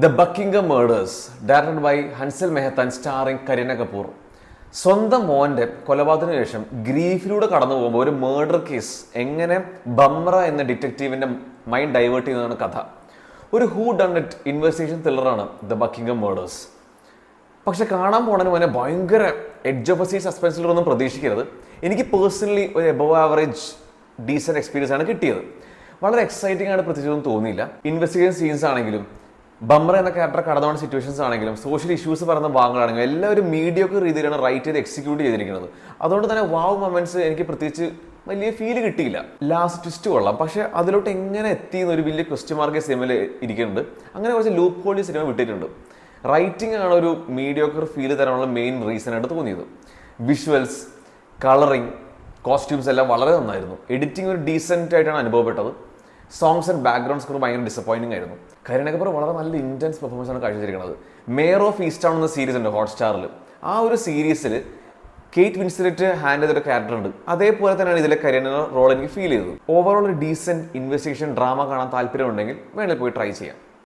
The Buckingham murders directed by Hansal Mehta and starring Kareena Kapoor. സ്വന്തം മോൻ്റെ കൊലപാതകത്തിന് ശേഷം ഗ്രീഫിലൂടെ കടന്നു പോകുമ്പോൾ ഒരു മേർഡർ കേസ് എങ്ങനെ ബമ്ര എന്ന ഡിറ്റക്റ്റീവിൻ്റെ മൈൻഡ് ഡൈവേർട്ട് ചെയ്യുന്നതാണ് കഥ. ഒരു ഹൂ ഡൺ ഇറ്റ് ഇൻവെസ്റ്റിഗേഷൻ ത്രില്ലറാണ് ദ ബക്കിംഗം മേഡേഴ്സ്. പക്ഷെ കാണാൻ പോണതിന് മുന്നേ ഭയങ്കര എഡ്ജ് ഓഫ് സീ സസ്പെൻസിലൊന്നും പ്രതീക്ഷിക്കരുത്. എനിക്ക് പേഴ്സണലി ഒരു എബവ് ആവറേജ് ഡീസൻറ്റ് എക്സ്പീരിയൻസ് ആണ് കിട്ടിയത്. വളരെ എക്സൈറ്റിംഗ് ആണ്, പ്രത്യേകിച്ചൊന്നും തോന്നിയില്ല. ഇൻവെസ്റ്റിഗേഷൻ സീൻസ് ആണെങ്കിലും ബമ്ര എന്ന ക്യാരക്ടർ കടന്നുപോകുന്ന സിറ്റുവേഷൻസ് ആണെങ്കിലും സോഷ്യൽ ഇഷ്യൂസ് പറയുന്ന ഭാഗങ്ങളാണെങ്കിലും എല്ലാവരും മീഡിയൊക്കെ രീതിയിലാണ് റൈറ്റ് ചെയ്ത് എക്സിക്യൂട്ട് ചെയ്തിരിക്കുന്നത്. അതുകൊണ്ട് തന്നെ വാവ് മൊമെന്റ്സ് എനിക്ക് പ്രത്യേകിച്ച് വലിയ ഫീൽ കിട്ടിയില്ല. ലാസ്റ്റ് ട്വിസ്റ്റ് കൊള്ളാം, പക്ഷെ അതിലോട്ട് എങ്ങനെ എത്തി എന്നൊരു വലിയ ക്വസ്റ്റ്യൻ മാർക്ക് സിനിമയിൽ ഇരിക്കുന്നുണ്ട്. അങ്ങനെ കുറച്ച് ലൂപ്പ് ഹോൾ സിനിമ വിട്ടിട്ടുണ്ട്. റൈറ്റിംഗ് ആണ് ഒരു മീഡിയോക്കർ ഫീൽ തരാനുള്ള മെയിൻ റീസൺ ആയിട്ട് തോന്നിയത്. വിഷ്വൽസ്, കളറിങ്, കോസ്റ്റ്യൂംസ് എല്ലാം വളരെ നന്നായിരുന്നു. എഡിറ്റിംഗ് ഒരു ഡീസെൻ്റ് ആയിട്ടാണ് അനുഭവപ്പെട്ടത്. സോങ്സ് ആൻഡ് ബാക്ക്ഗ്രൗണ്ട് സ്കോർ ഭയങ്കര ഡിസപ്പോയിൻറ്റിംഗ് ആയിരുന്നു. കരീന കപൂർ വളരെ നല്ല ഇൻറ്റൻസ് പെർഫോമൻസ് ആണ് കാഴ്ചവെച്ചിരിക്കുന്നത്. മേയർ ഓഫ് ഈസ്റ്റ് ടൗൺ എന്ന സീരീസ് ഉണ്ട് ഹോട്ട്സ്റ്റാറിൽ. ആ ഒരു സീരീസിൽ കേറ്റ് വിൻസ്ലെറ്റ് ഹാൻഡ് ചെയ്തൊരു ക്യാരക്ടർ ഉണ്ട്. അതേപോലെ തന്നെയാണ് ഇതിലെ കരീന റോൾ എനിക്ക് ഫീൽ ചെയ്തത്. ഓവറോൾ ഒരു ഡീസെൻറ്റ് ഇൻവെസ്റ്റിഗേഷൻ ഡ്രാമ കാണാൻ താല്പര്യമുണ്ടെങ്കിൽ വേണമെങ്കിൽ പോയി ട്രൈ ചെയ്യാം.